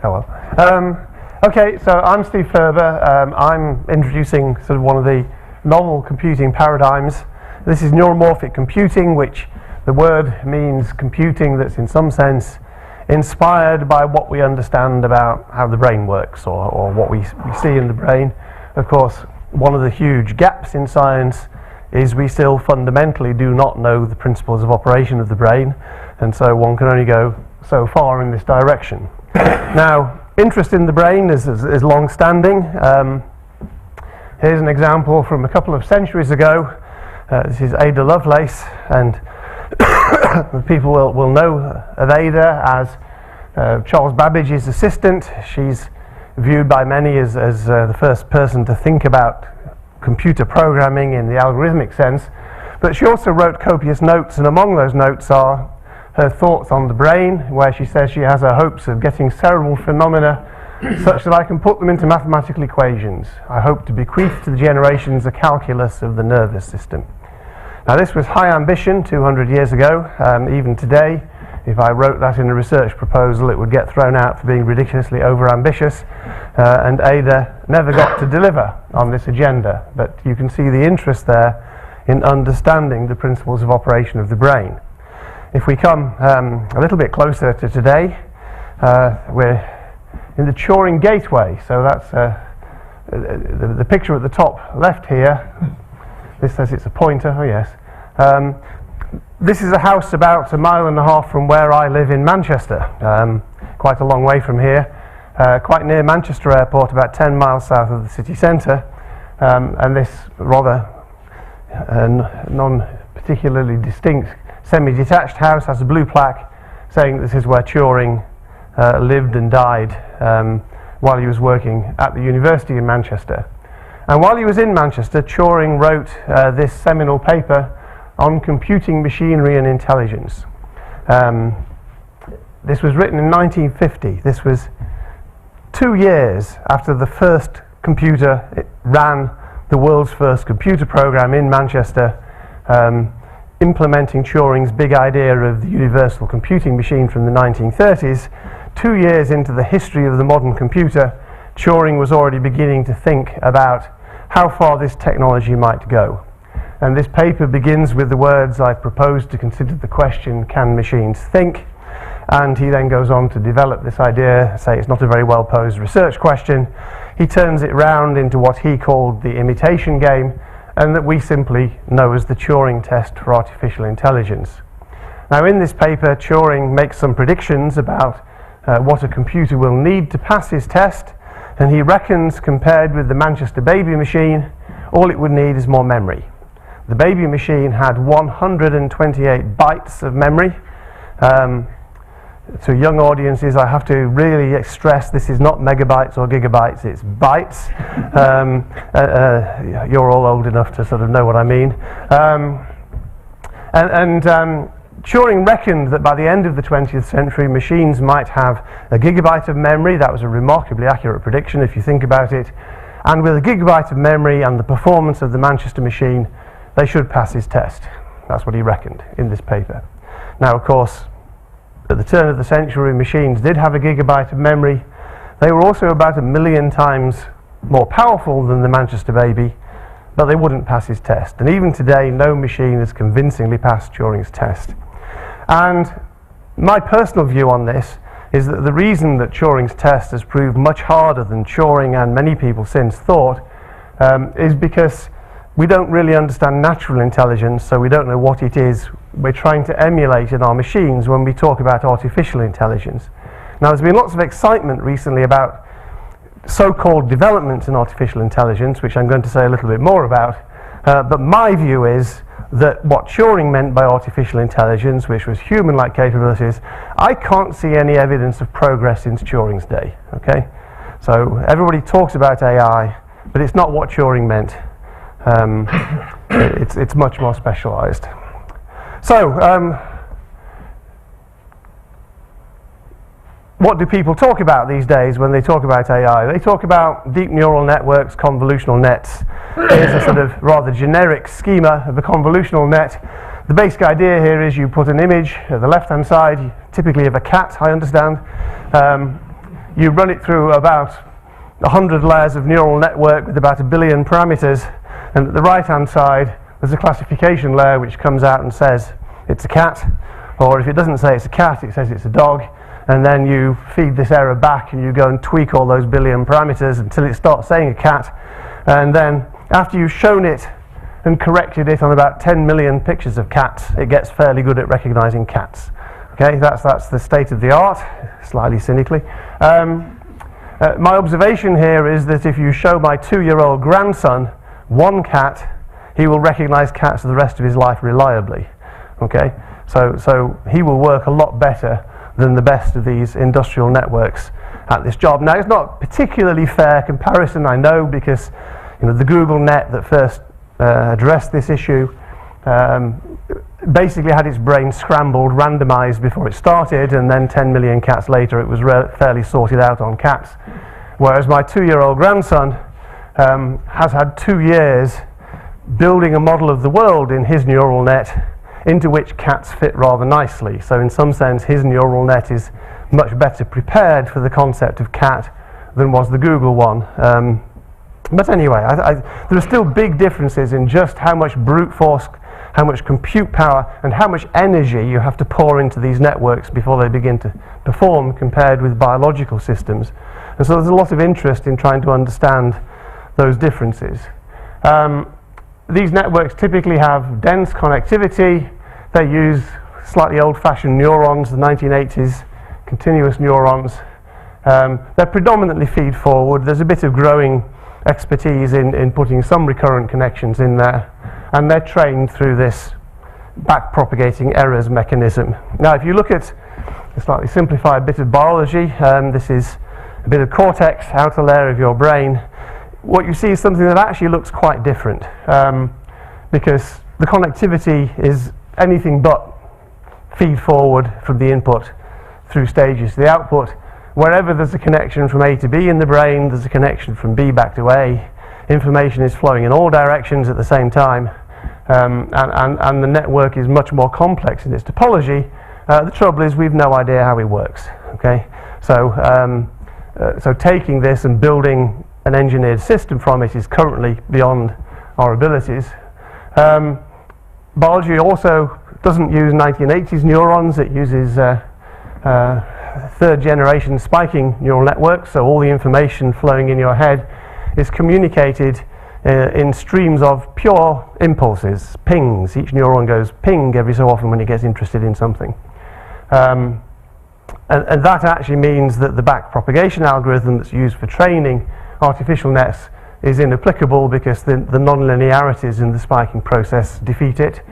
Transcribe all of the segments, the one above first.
Hello. Okay, so I'm Steve Furber. I'm introducing sort of one of the novel computing paradigms. This is neuromorphic computing, which the word means computing that's in some sense inspired by what we understand about how the brain works, or what we see in the brain. Of course, one of the huge gaps in science is we still fundamentally do not know the principles of operation of the brain, and so one can only go so far in this direction. Now, interest in the brain is long-standing. Here's an example from a couple of centuries ago. This is Ada Lovelace, and people will know of Ada as Charles Babbage's assistant. She's viewed by many as the first person to think about computer programming in the algorithmic sense, but she also wrote copious notes, and among those notes are her thoughts on the brain, where she says she has her hopes of getting cerebral phenomena such that I can put them into mathematical equations. I hope to bequeath to the generations a calculus of the nervous system. Now, this was high ambition 200 years ago. Even today, if I wrote that in a research proposal, it would get thrown out for being ridiculously overambitious, and Ada never got to deliver on this agenda. But you can see the interest there in understanding the principles of operation of the brain. If we come a little bit closer to today, we're in the Turing Gateway. So that's the picture at the top left here. This says it's a pointer. Oh yes. This is a house about 1.5 miles from where I live in Manchester, quite a long way from here, quite near Manchester Airport, about 10 miles south of the city centre, and this rather non-particularly distinct semi-detached house has a blue plaque saying this is where Turing lived and died while he was working at the university in Manchester. And while he was in Manchester, Turing wrote this seminal paper on computing machinery and intelligence. This was written in 1950. This was 2 years after the first computer ran the world's first computer program in Manchester, implementing Turing's big idea of the universal computing machine from the 1930s. 2 years into the history of the modern computer, Turing was already beginning to think about how far this technology might go. And this paper begins with the words, "I propose to consider the question, can machines think?" And he then goes on to develop this idea, say it's not a very well posed research question. He turns it round into what he called the imitation game, and that we simply know as the Turing test for artificial intelligence. Now, in this paper, Turing makes some predictions about what a computer will need to pass his test, and he reckons, compared with the Manchester baby machine, all it would need is more memory. The baby machine had 128 bytes of memory. To young audiences, I have to really stress this is not megabytes or gigabytes, it's bytes. You're all old enough to sort of know what I mean. Turing reckoned that by the end of the 20th century, machines might have a gigabyte of memory. That was a remarkably accurate prediction if you think about it. And with a gigabyte of memory and the performance of the Manchester machine, they should pass his test. That's what he reckoned in this paper. Now, of course, at the turn of the century, machines did have a gigabyte of memory. They were also about 1 million times more powerful than the Manchester baby, but they wouldn't pass his test. And even today, no machine has convincingly passed Turing's test. And my personal view on this is that the reason that Turing's test has proved much harder than Turing and many people since thought is because we don't really understand natural intelligence, so we don't know what it is we're trying to emulate in our machines when we talk about artificial intelligence. Now, there's been lots of excitement recently about so-called developments in artificial intelligence, which I'm going to say a little bit more about, but my view is that what Turing meant by artificial intelligence, which was human-like capabilities, I can't see any evidence of progress since Turing's day. Okay, so everybody talks about AI, but it's not what Turing meant. It's much more specialized. So, what do people talk about these days when they talk about AI? They talk about deep neural networks, convolutional nets. Here's a sort of rather generic schema of a convolutional net. The basic idea here is you put an image at the left-hand side, typically of a cat, I understand. you run it through about 100 layers of neural network with about 1 billion parameters, and at the right hand side there's a classification layer which comes out and says it's a cat, or if it doesn't say it's a cat, it says it's a dog, and then you feed this error back and you go and tweak all those billion parameters until it starts saying a cat, and then after you've shown it and corrected it on about 10 million pictures of cats, it gets fairly good at recognizing cats. Okay, that's the state of the art, slightly cynically. My observation here is that if you show my 2-year-old grandson one cat, he will recognize cats for the rest of his life reliably. Okay, so he will work a lot better than the best of these industrial networks at this job. Now, it's not particularly fair comparison, I know, because the Google net that first addressed this issue basically had its brain scrambled, randomized before it started, and then 10 million cats later it was fairly sorted out on cats. Whereas my 2-year-old grandson has had 2 years building a model of the world in his neural net into which cats fit rather nicely. So in some sense his neural net is much better prepared for the concept of cat than was the Google one. But anyway, there are still big differences in just how much brute force, how much compute power, and how much energy you have to pour into these networks before they begin to perform compared with biological systems. And so there's a lot of interest in trying to understand those differences. These networks typically have dense connectivity. They use slightly old-fashioned neurons, the 1980s continuous neurons. They're predominantly feed-forward. There's a bit of growing expertise in putting some recurrent connections in there, and they're trained through this back-propagating errors mechanism. Now, if you look at a slightly simplified bit of biology, this is a bit of cortex, outer layer of your brain. What you see is something that actually looks quite different, because the connectivity is anything but feed-forward from the input through stages to the output. Wherever there's a connection from A to B in the brain, there's a connection from B back to A. Information is flowing in all directions at the same time, and the network is much more complex in its topology. The trouble is we've no idea how it works. Okay, so taking this and building an engineered system from it is currently beyond our abilities. Biology also doesn't use 1980s neurons. It uses third generation spiking neural networks, so all the information flowing in your head is communicated in streams of pure impulses, pings. Each neuron goes ping every so often when it gets interested in something. And that actually means that the back propagation algorithm that's used for training artificial nets is inapplicable because the non-linearities in the spiking process defeat it.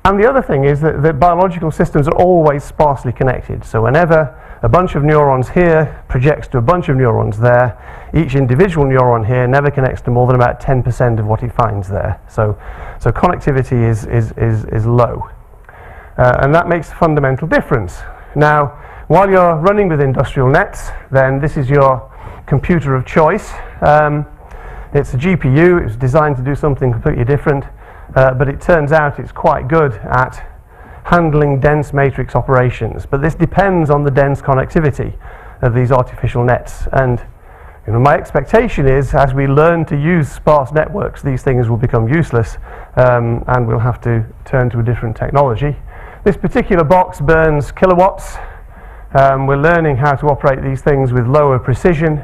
And the other thing is that biological systems are always sparsely connected. So whenever a bunch of neurons here projects to a bunch of neurons there, each individual neuron here never connects to more than about 10% of what it finds there. So connectivity is low. And that makes a fundamental difference. Now, while you're running with industrial nets, then this is your computer of choice. It's a GPU. It was designed to do something completely different. But it turns out it's quite good at handling dense matrix operations. But this depends on the dense connectivity of these artificial nets. And my expectation is, as we learn to use sparse networks, these things will become useless, and we'll have to turn to a different technology. This particular box burns kilowatts. We're learning how to operate these things with lower precision,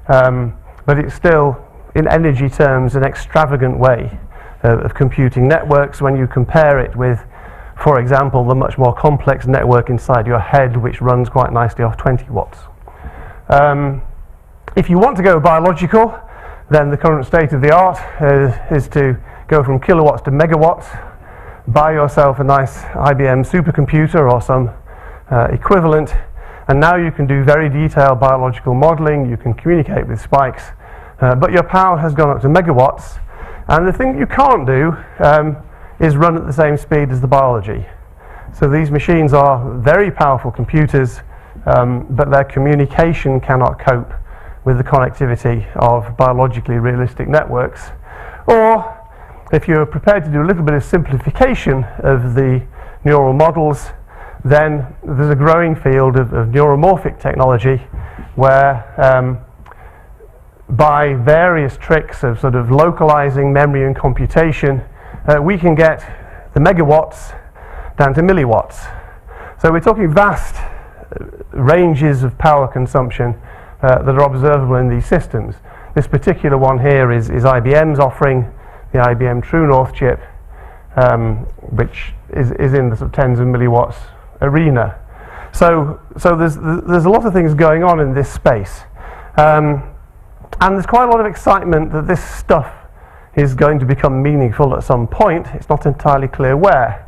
but it's still, in energy terms, an extravagant way of computing networks when you compare it with, for example, the much more complex network inside your head, which runs quite nicely off 20 watts. If you want to go biological, then the current state of the art is to go from kilowatts to megawatts, buy yourself a nice IBM supercomputer or some equivalent, and now you can do very detailed biological modeling, you can communicate with spikes, but your power has gone up to megawatts. And the thing you can't do is run at the same speed as the biology. So these machines are very powerful computers, but their communication cannot cope with the connectivity of biologically realistic networks. Or, if you're prepared to do a little bit of simplification of the neural models, then there's a growing field of neuromorphic technology where by various tricks of sort of localizing memory and computation, we can get the megawatts down to milliwatts. So we're talking vast ranges of power consumption that are observable in these systems. This particular one here is IBM's offering, the IBM True North chip, which is in the sort of tens of milliwatts arena. So there's a lot of things going on in this space. And there's quite a lot of excitement that this stuff is going to become meaningful at some point. It's not entirely clear where.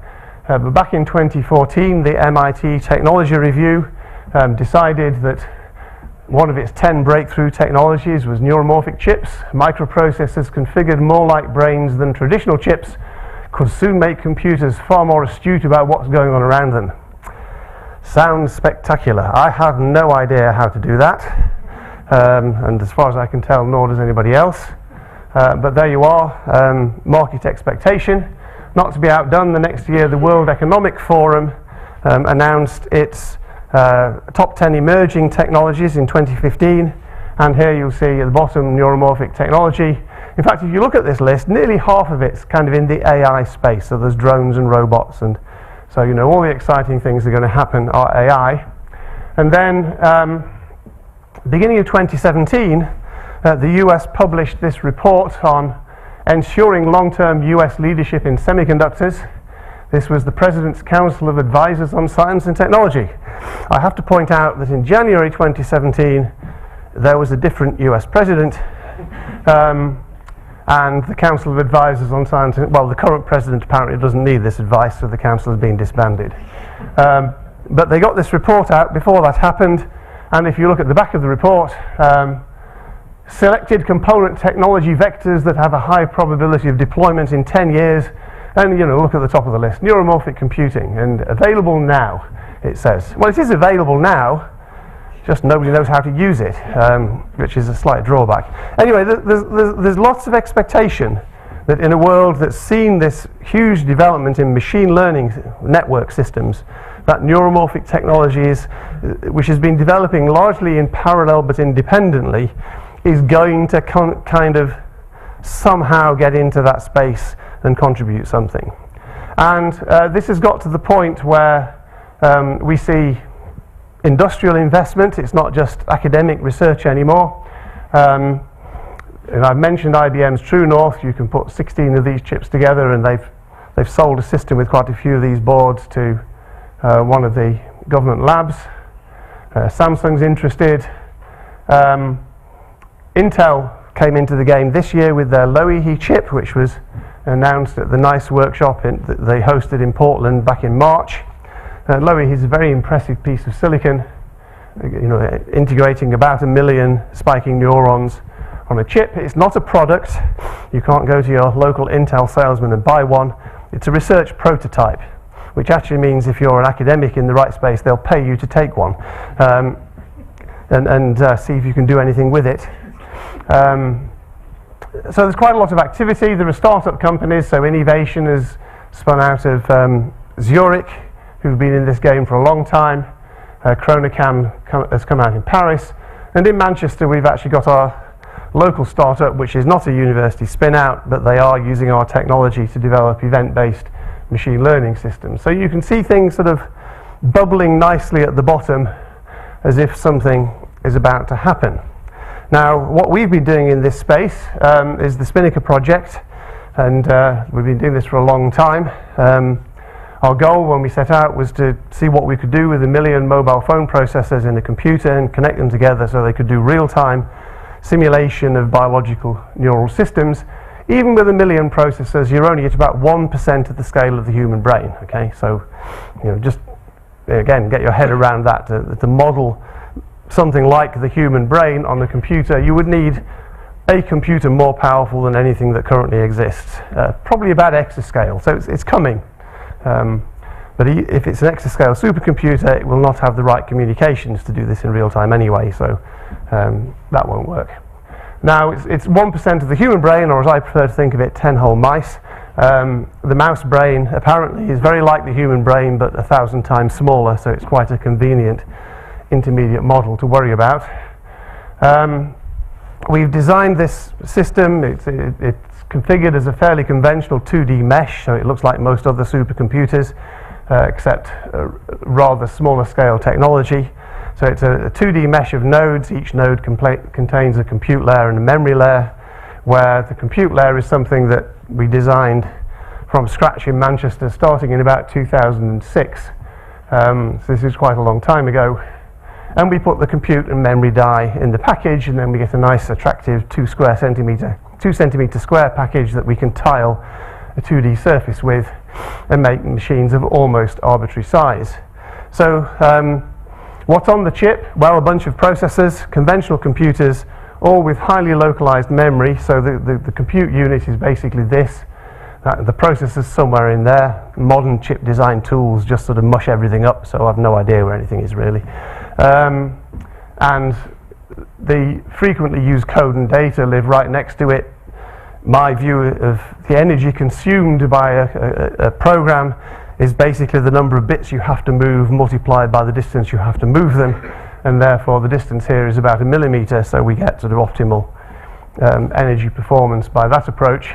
But back in 2014, the MIT Technology Review decided that one of its 10 breakthrough technologies was neuromorphic chips. Microprocessors configured more like brains than traditional chips could soon make computers far more astute about what's going on around them. Sounds spectacular. I have no idea how to do that. And as far as I can tell, nor does anybody else. But there you are, market expectation. Not to be outdone, the next year the World Economic Forum announced its top 10 emerging technologies in 2015. And here you'll see at the bottom neuromorphic technology. In fact, if you look at this list, nearly half of it's kind of in the AI space. So there's drones and robots, and so you know all the exciting things that are going to happen are AI. And then beginning of 2017, the US published this report on ensuring long-term US leadership in semiconductors. This was the President's Council of Advisors on Science and Technology. I have to point out that in January 2017, there was a different US president, and the Council of Advisors on Science, well, the current president apparently doesn't need this advice, so the council has been disbanded. But they got this report out before that happened, and if you look at the back of the report, selected component technology vectors that have a high probability of deployment in 10 years, and you know, look at the top of the list, neuromorphic computing, and available now, it says. Well, it is available now, just nobody knows how to use it, which is a slight drawback. Anyway, there's lots of expectation that in a world that's seen this huge development in machine learning network systems, that neuromorphic technologies, which has been developing largely in parallel but independently, is going to kind of somehow get into that space and contribute something. And this has got to the point where we see industrial investment. It's not just academic research anymore. And I've mentioned IBM's True North. You can put 16 of these chips together, and they've sold a system with quite a few of these boards to one of the government labs. Samsung's interested. Intel came into the game this year with their Loihi chip, which was announced at the NICE workshop that they hosted in Portland back in March. Loihi is a very impressive piece of silicon, you know, integrating about 1 million spiking neurons on a chip. It's not a product. You can't go to your local Intel salesman and buy one. It's a research prototype, which actually means if you're an academic in the right space, they'll pay you to take one and see if you can do anything with it. So there's quite a lot of activity. There are startup companies, so Innovation has spun out of Zurich, who've been in this game for a long time. Chronocam has come out in Paris, and in Manchester we've actually got our local startup, which is not a university spin out, but they are using our technology to develop event-based machine learning systems. So you can see things sort of bubbling nicely at the bottom as if something is about to happen. Now, what we've been doing in this space is the Spinnaker project, and we've been doing this for a long time. Our goal when we set out was to see what we could do with 1 million mobile phone processors in a computer and connect them together so they could do real-time simulation of biological neural systems. Even with 1 million processors, you're only at about 1% of the scale of the human brain. Okay, so you know, just again, get your head around that. To model something like the human brain on a computer, you would need a computer more powerful than anything that currently exists, probably about exascale. So it's coming. But if it's an exascale supercomputer, it will not have the right communications to do this in real time anyway, so that won't work. Now, it's 1% of the human brain, or as I prefer to think of it, 10 whole mice. The mouse brain apparently is very like the human brain, but 1,000 times smaller, so it's quite a convenient intermediate model to worry about. We've designed this system. It's configured as a fairly conventional 2D mesh, so it looks like most other supercomputers, except rather smaller scale technology. So it's a 2D mesh of nodes. Each node contains a compute layer and a memory layer, where the compute layer is something that we designed from scratch in Manchester starting in about 2006. So this is quite a long time ago. And we put the compute and memory die in the package, and then we get a nice attractive 2 centimeter square package that we can tile a 2D surface with and make machines of almost arbitrary size. So what's on the chip? Well, a bunch of processors, conventional computers, all with highly localized memory. So the compute unit is basically this. The processor's somewhere in there. Modern chip design tools just sort of mush everything up, so I've no idea where anything is really. And the frequently used code and data live right next to it. My view of the energy consumed by a program is basically the number of bits you have to move multiplied by the distance you have to move them, and therefore the distance here is about 1 millimeter, so we get sort of optimal energy performance by that approach.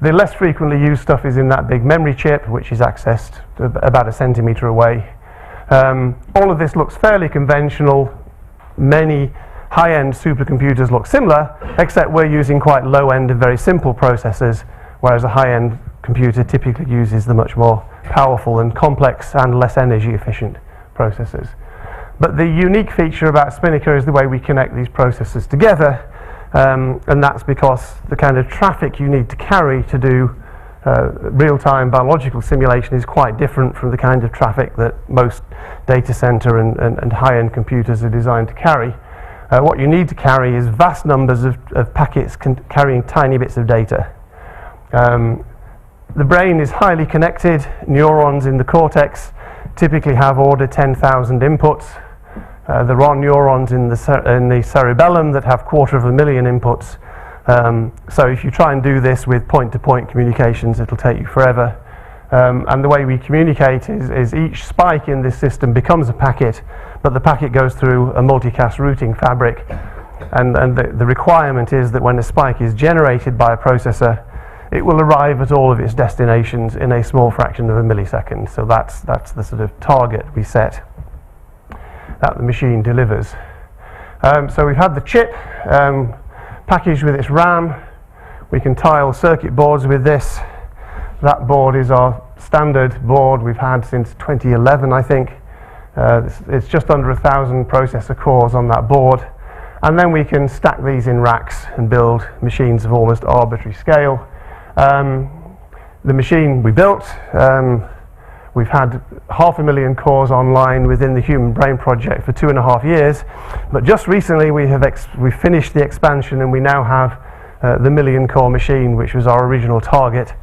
The less frequently used stuff is in that big memory chip, which is accessed about 1 centimeter away. All of this looks fairly conventional. Many high-end supercomputers look similar, except we're using quite low-end and very simple processors, whereas a high-end computer typically uses the much more powerful and complex and less energy efficient processors. But the unique feature about Spinnaker is the way we connect these processors together, and that's because the kind of traffic you need to carry to do real-time biological simulation is quite different from the kind of traffic that most data center and high-end computers are designed to carry. What you need to carry is vast numbers of packets carrying tiny bits of data. The brain is highly connected. Neurons in the cortex typically have order 10,000 inputs. There are neurons in the cerebellum that have 250,000 inputs. So if you try and do this with point-to-point communications, it'll take you forever. And the way we communicate is each spike in this system becomes a packet, but the packet goes through a multicast routing fabric. And the requirement is that when a spike is generated by a processor, it will arrive at all of its destinations in a small fraction of a millisecond. So that's the sort of target we set that the machine delivers. So we've had the chip packaged with its RAM. We can tile circuit boards with this. That board is our standard board we've had since 2011, I think. It's just under 1,000 processor cores on that board. And then we can stack these in racks and build machines of almost arbitrary scale. The machine we built, we've had 500,000 cores online within the Human Brain Project for 2.5 years, but just recently we've finished the expansion, and we now have the 1 million core machine, which was our original target,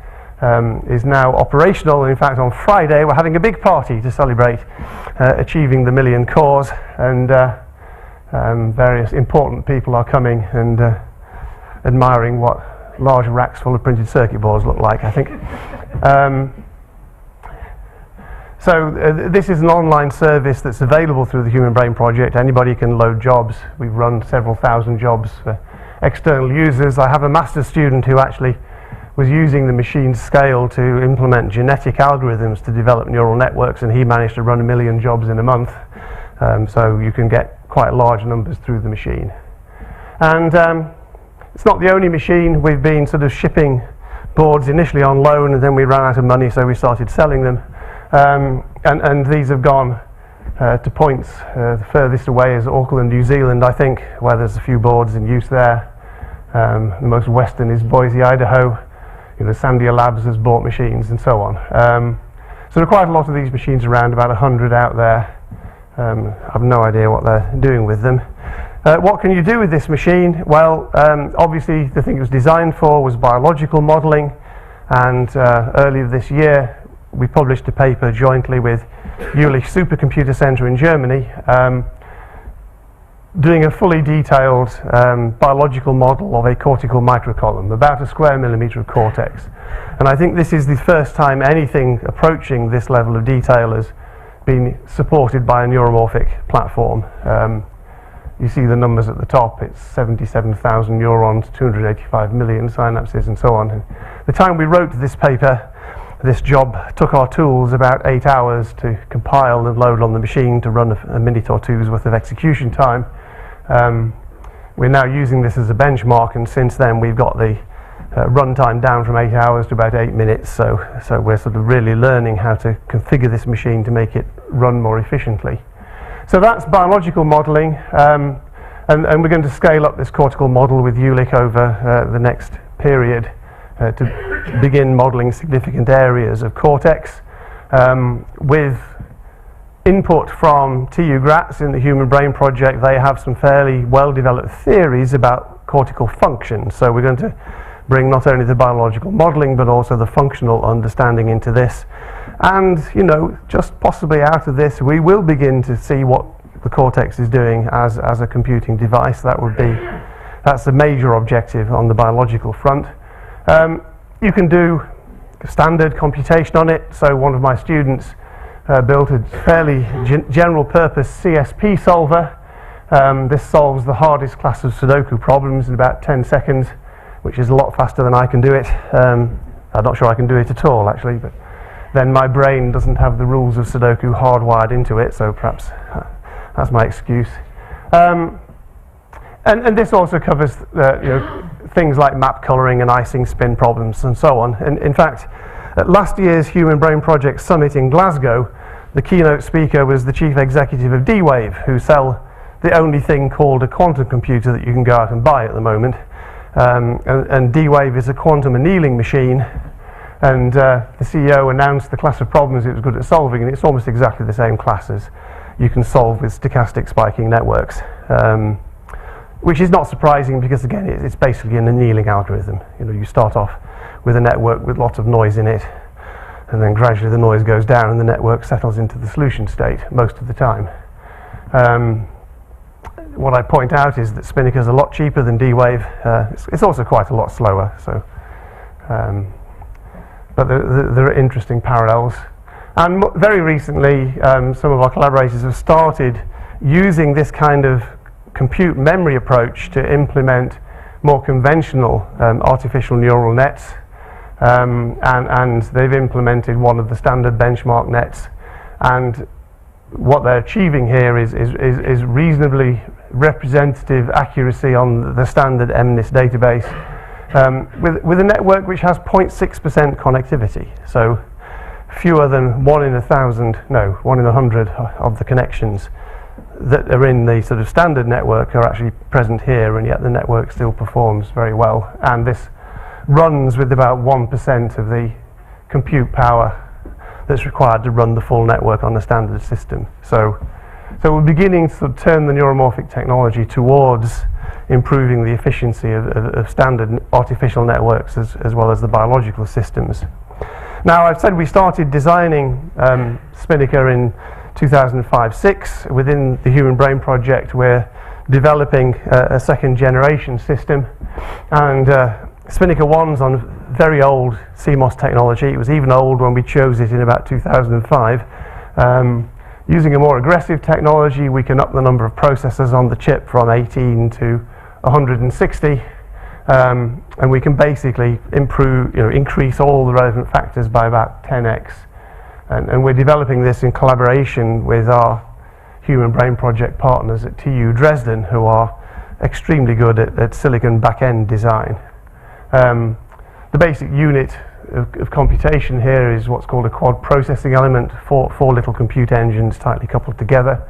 is now operational. And in fact, on Friday we're having a big party to celebrate achieving the 1 million cores, and various important people are coming and admiring what large racks full of printed circuit boards look like, I think. So this is an online service that's available through the Human Brain Project. Anybody can load jobs. We've run several thousand jobs for external users. I have a master's student who actually was using the machine scale to implement genetic algorithms to develop neural networks, and he managed to run 1 million jobs in a month. So you can get quite large numbers through the machine. And it's not the only machine. We've been sort of shipping boards initially on loan, and then we ran out of money, so we started selling them. And these have gone to points. The furthest away is Auckland, New Zealand, I think, where there's a few boards in use there. The most western is Boise, Idaho. Sandia Labs has bought machines, and so on. So there are quite a lot of these machines around, about 100 out there. I have no idea what they're doing with them. What can you do with this machine? Well, obviously the thing it was designed for was biological modeling, and earlier this year we published a paper jointly with Jülich Supercomputer Center in Germany, doing a fully detailed biological model of a cortical microcolumn, about a square millimeter of cortex. And I think this is the first time anything approaching this level of detail has been supported by a neuromorphic platform. You see the numbers at the top. It's 77,000 neurons, 285 million synapses, and so on. And the time we wrote this paper, this job took our tools about 8 hours to compile and load on the machine to run a minute or two's worth of execution time. We're now using this as a benchmark, and since then we've got the runtime down from 8 hours to about 8 minutes. So we're sort of really learning how to configure this machine to make it run more efficiently. So that's biological modeling, and we're going to scale up this cortical model with Jülich over the next period to begin modeling significant areas of cortex with input from TU Graz in the Human Brain Project. They have some fairly well-developed theories about cortical function. So we're going to bring not only the biological modeling but also the functional understanding into this. And, you know, just possibly out of this, we will begin to see what the cortex is doing as a computing device. That's a major objective on the biological front. You can do standard computation on it. So one of my students built a fairly general purpose CSP solver. This solves the hardest class of Sudoku problems in about 10 seconds, which is a lot faster than I can do it. I'm not sure I can do it at all, actually, but then my brain doesn't have the rules of Sudoku hardwired into it, so perhaps that's my excuse. And this also covers things like map coloring and icing spin problems and so on. And in fact, at last year's Human Brain Project Summit in Glasgow, the keynote speaker was the chief executive of D-Wave, who sell the only thing called a quantum computer that you can go out and buy at the moment. And D-Wave is a quantum annealing machine, and the CEO announced the class of problems it was good at solving, and it's almost exactly the same class as you can solve with stochastic spiking networks, which is not surprising because, again, it's basically an annealing algorithm. You know, you start off with a network with lots of noise in it, and then gradually the noise goes down and the network settles into the solution state most of the time. What I point out is that Spinnaker is a lot cheaper than D-Wave. It's also quite a lot slower. So, but there are interesting parallels. And very recently, some of our collaborators have started using this kind of compute memory approach to implement more conventional artificial neural nets. And they've implemented one of the standard benchmark nets. And what they're achieving here is reasonably representative accuracy on the standard MNIST database with a network which has 0.6% connectivity. So fewer than 1 in 100 of the connections that are in the sort of standard network are actually present here, and yet the network still performs very well. And this runs with about 1% of the compute power that's required to run the full network on the standard system. So we're beginning to sort of turn the neuromorphic technology towards improving the efficiency of standard artificial networks as well as the biological systems. Now, I've said we started designing Spinnaker in 2005-06. Within the Human Brain Project, we're developing a second generation system, and Spinnaker 1's on very old CMOS technology. It was even old when we chose it in about 2005. Using a more aggressive technology, we can up the number of processors on the chip from 18 to 160, and we can basically increase all the relevant factors by about 10x. And we're developing this in collaboration with our Human Brain Project partners at TU Dresden, who are extremely good at silicon back-end design. The basic unit of computation here is what's called a quad processing element, four little compute engines tightly coupled together.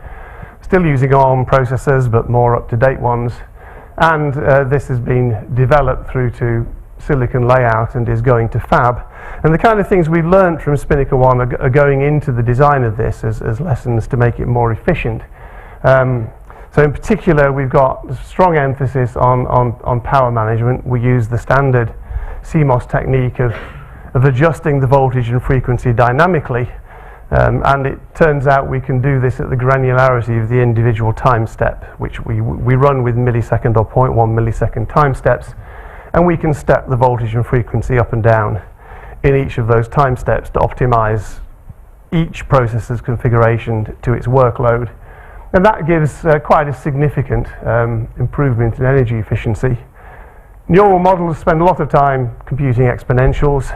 Still using ARM processors, but more up-to-date ones. And this has been developed through to silicon layout and is going to fab. And the kind of things we've learned from Spinnaker 1 are going into the design of this as lessons to make it more efficient. So in particular, we've got a strong emphasis on power management. We use the standard CMOS technique of adjusting the voltage and frequency dynamically, and it turns out we can do this at the granularity of the individual time step, which we run with millisecond or 0.1 millisecond time steps, and we can step the voltage and frequency up and down in each of those time steps to optimize each processor's configuration to its workload. And that gives quite a significant improvement in energy efficiency. Neural models spend a lot of time computing exponentials,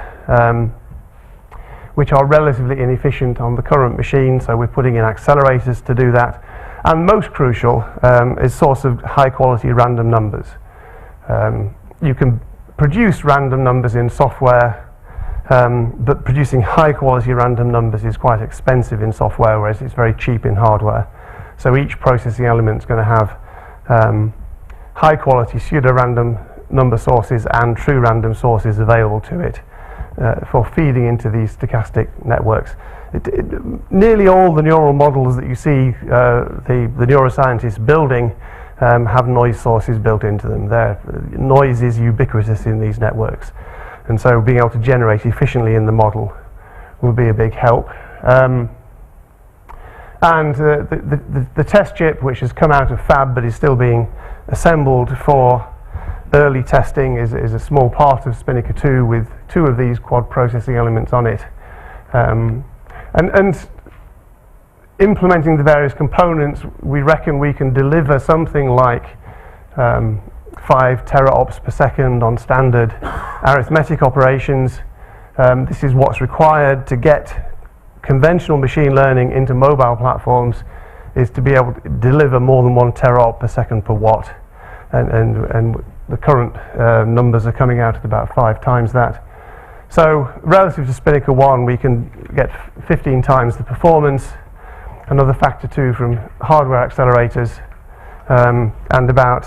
which are relatively inefficient on the current machine, so we're putting in accelerators to do that. And most crucial is source of high quality random numbers. You can produce random numbers in software, but producing high quality random numbers is quite expensive in software, whereas it's very cheap in hardware. So each processing element is going to have high quality pseudo-random number sources and true random sources available to it for feeding into these stochastic networks. Nearly all the neural models that you see the neuroscientists building have noise sources built into them. Noise is ubiquitous in these networks, and so being able to generate efficiently in the model will be a big help. And the test chip, which has come out of fab but is still being assembled for early testing, is a small part of Spinnaker 2 with 2 of these quad processing elements on it. And implementing the various components, we reckon we can deliver something like 5 teraops per second on standard arithmetic operations. This is what's required to get conventional machine learning into mobile platforms, is to be able to deliver more than 1 teraop per second per watt, and the current numbers are coming out at about 5 times that. So relative to Spinnaker 1, we can get 15 times the performance, another factor 2 from hardware accelerators, and about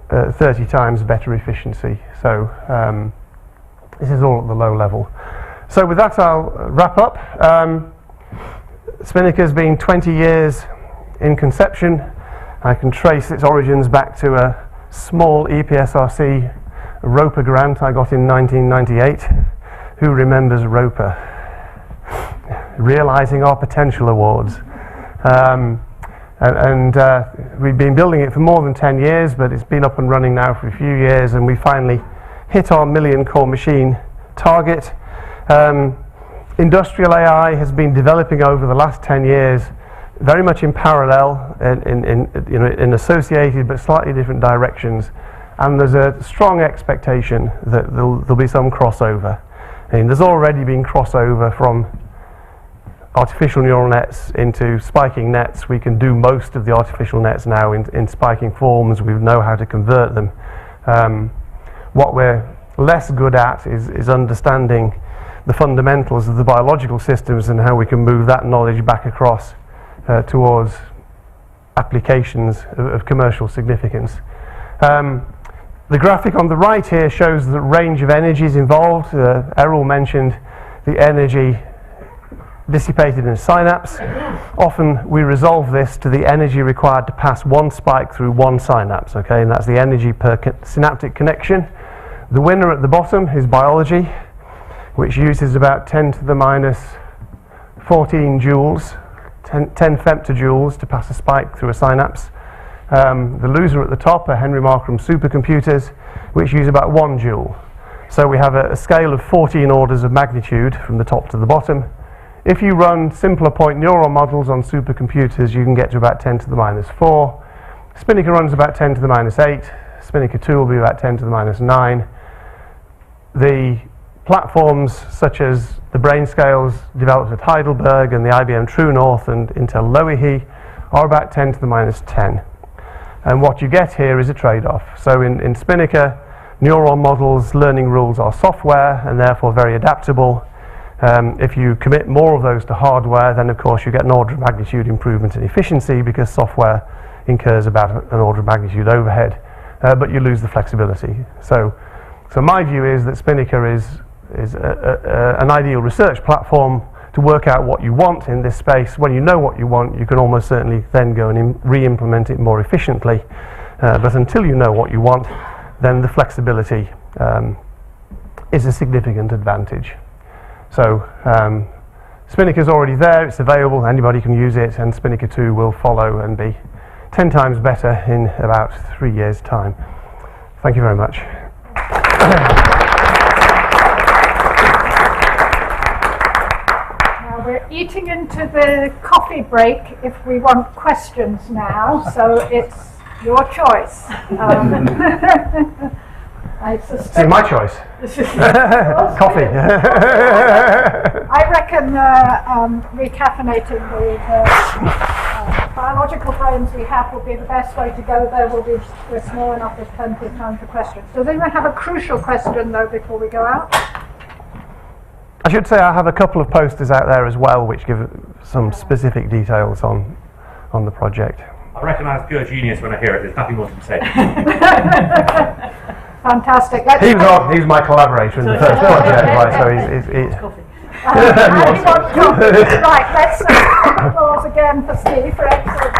30 times better efficiency. So this is all at the low level. So with that, I'll wrap up. Spinnaker's been 20 years in conception. I can trace its origins back to a small EPSRC Roper grant I got in 1998. Who remembers Roper? Realizing Our Potential Awards. We've been building it for more than 10 years, but it's been up and running now for a few years, and we finally hit our million core machine target. Industrial AI has been developing over the last 10 years, very much in parallel, in associated but slightly different directions, and there's a strong expectation that there'll be some crossover. And there's already been crossover from artificial neural nets into spiking nets. We can do most of the artificial nets now in spiking forms. We know how to convert them. What we're less good at is understanding the fundamentals of the biological systems and how we can move that knowledge back across towards applications of commercial significance. The graphic on the right here shows the range of energies involved. Errol mentioned the energy dissipated in a synapse. Often we resolve this to the energy required to pass one spike through one synapse, okay, and that's the energy per synaptic connection. The winner at the bottom is biology, which uses about 10 to the minus 14 joules, 10 femtojoules to pass a spike through a synapse. The loser at the top are Henry Markram supercomputers, which use about 1 joule. So we have a scale of 14 orders of magnitude from the top to the bottom. If you run simpler point neural models on supercomputers, you can get to about 10 to the minus 4. Spinnaker runs about 10 to the minus 8. Spinnaker 2 will be about 10 to the minus 9. The platforms such as the brain scales developed at Heidelberg and the IBM True North and Intel Loihi are about 10 to the minus 10. And what you get here is a trade-off. So in Spinnaker, neural models, learning rules are software and therefore very adaptable. If you commit more of those to hardware, then of course you get an order of magnitude improvement in efficiency because software incurs about an order of magnitude overhead, but you lose the flexibility. So my view is that Spinnaker is an ideal research platform to work out what you want in this space. When you know what you want, you can almost certainly then go and re-implement it more efficiently. But until you know what you want, then the flexibility is a significant advantage. So Spinnaker's already there, it's available, anybody can use it, and Spinnaker 2 will follow and be 10 times better in about 3 years' time. Thank you very much. eating into the coffee break if we want questions now, so it's your choice. I suspect See, my choice. Coffee. I reckon recaffeinating the biological brains we have will be the best way to go there. We're small enough, there's plenty of time for questions. Does anyone have a crucial question though before we go out? I should say I have a couple of posters out there as well which give some specific details on the project. I recognise pure genius when I hear it. There's nothing more to be said. Fantastic. He was my collaborator in the first project, right? So he's right, let's applause again for Steve for excellent